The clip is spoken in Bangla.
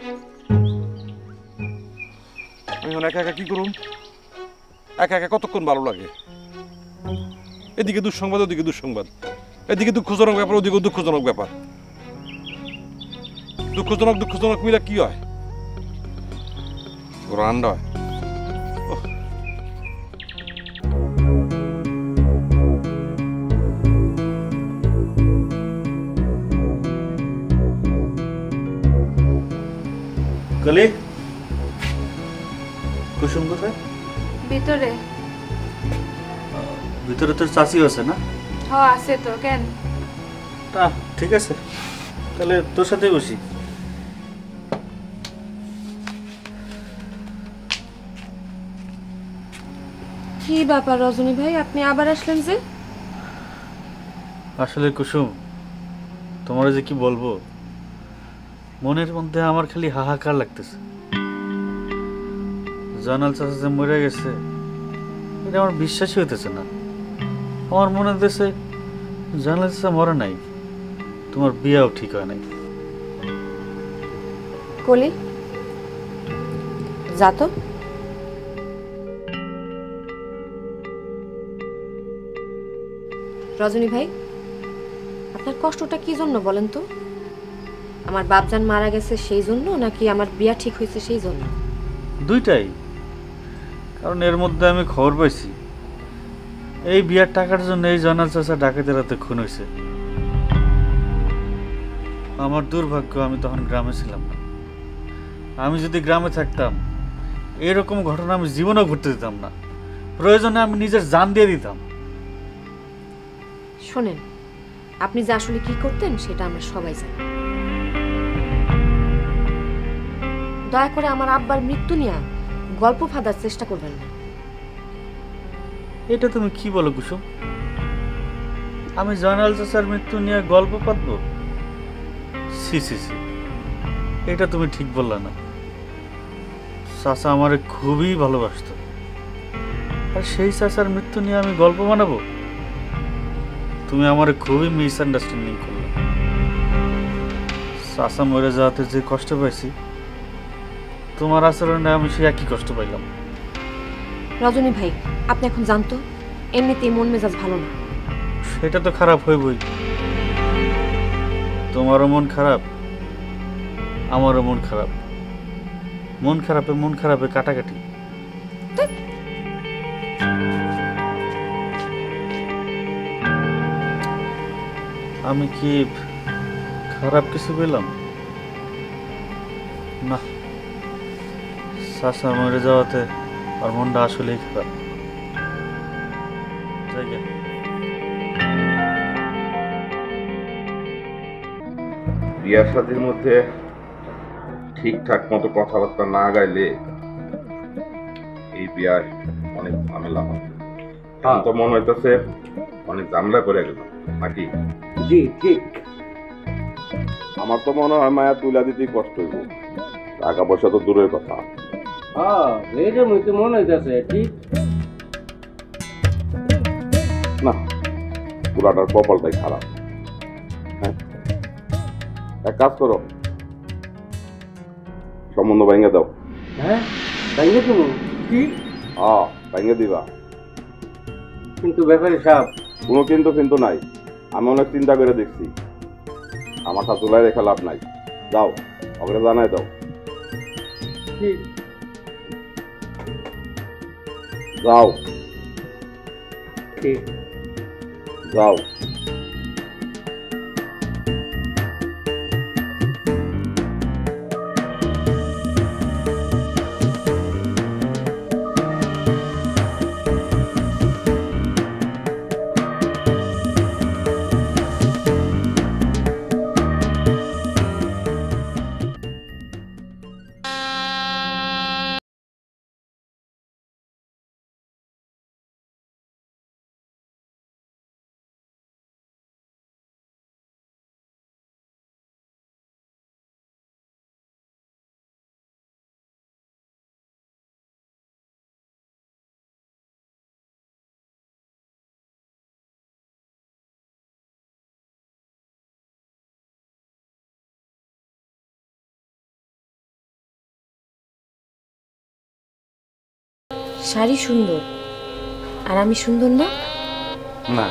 আমি এখন একা একা কি করুম? একা একা কতক্ষণ ভালো লাগে? এদিকে দুঃসংবাদ, ওদিকে দুঃসংবাদ, এদিকে দুঃখজনক ব্যাপার, ওদিকে দুঃখজনক ব্যাপার। দুঃখজনক দুঃখজনক মিলে কি হয়? রান্না হয়। কলি কুসুম কোথায়? ভিতরে। ভিতরে তোর চাচি আছে না? হ্যাঁ আছে তো, কেন? ঠিক আছে, তাহলে তোর সাথে বসি। কি ব্যাপার রজনী ভাই, আপনি আবার আসলেন যে? আসলে কুসুম, তোমার যে কি বলবো, মনের মধ্যে আমার খালি হাহাকার লাগতেছে। জানাল চাচা যে মরে গেছে, এটা আমার বিশ্বাসই হইতেছে না। আমার মনে হইতেছে জানাল চাচা মরে নাই, তোমার বিয়াও ঠিক হয় নাই। কলি যা তো। রজনী ভাই, আপনার কষ্টটা কি জন্য বলেন তো? আমার বাপজান মারা গেছে সেই জন্য, নাকি আমার বিয়া ঠিক হয়েছে সেই জন্য? দুইটাই। কারণ এর মধ্যে আমি খবর পাইছি এই বিয়ার টাকার জন্য এই জানাল চাচা ডাকাতের রাতে খুন হয়েছে। আমার দুর্ভাগ্য, আমি তখন গ্রামে ছিলাম না। আমি যদি গ্রামে থাকতাম, এরকম ঘটনা আমি জীবনেও ঘটতে দিতাম না। প্রয়োজনে আমি নিজের জান দিয়ে দিতাম। শোনেন, আপনি যে আসলে কি করতেন সেটা আমরা সবাই জানি। দয়া করে আমার আব্বার মৃত্যু নিয়ে গল্প ফাঁদার চেষ্টা করবেন না। এটা তুমি কি বলো কুসুম? আমি জানাল চাচার মৃত্যু নিয়ে গল্প পাতবো? সি সি সি, এটা তুমি ঠিক বললা না। চাচা আমারে খুবই ভালোবাসতো, আর সেই চাচার মৃত্যু নিয়ে আমি গল্প বানাবো? তুমি আমারে খুবই মিসআন্ডারস্ট্যান্ডিং করলে। চাচা মরে যাওয়াতে যে কষ্ট পাইছি, তোমার আচরণে আমি সে একই কষ্ট পাইলাম। রজনী ভাই, আপনি এখন জানতো এমনিতেই মন মেজাজ ভালো না। সেটা তো খারাপ হইবই। তোমারও মন খারাপ, আমারও মন খারাপ। মন খারাপে কাটাকাটি। আমি কি খারাপ কিছু পেলাম? না, চাচা মরে যাওয়াতে আর মনটা আসলেই খারাপ। জায়গা বিয়ার শাদীর মধ্যে ঠিকঠাক মতো কথাবার্তা না গাইলে এই বিয়ার অনেক ঝামেলা হয়। এখন তো মনে হইতেছে অনেক ঝামেলা করে গেল নাকি? জি ঠিক। আমার তো মনে হয় মায়া তুলা দিতেই কষ্ট হইব। টাকা পয়সা তো দূরের কথা। হ্যাঁ, এইটার মধ্যে মনে হইতেছে ঠিক। না, পুরাটার কপালটাই খারাপ। হ্যাঁ, এক কাজ করো, সম্বন্ধ ভেঙে দাও। হ্যাঁ, তাইলে তুমি কি? হ্যাঁ, ভেঙে দিবা। কিন্তু ব্যাপারে সাপ। কোনো কিন্তু কিন্তু নাই। আমি অনেক চিন্তা করে দেখছি, আমার কাছে তুলাই রেখে লাভ নাই। যাও, ওকে জানাই দাও। কি? যাও, ঠিক। যাও। শাড়ি সুন্দর আর আমি সুন্দর না? না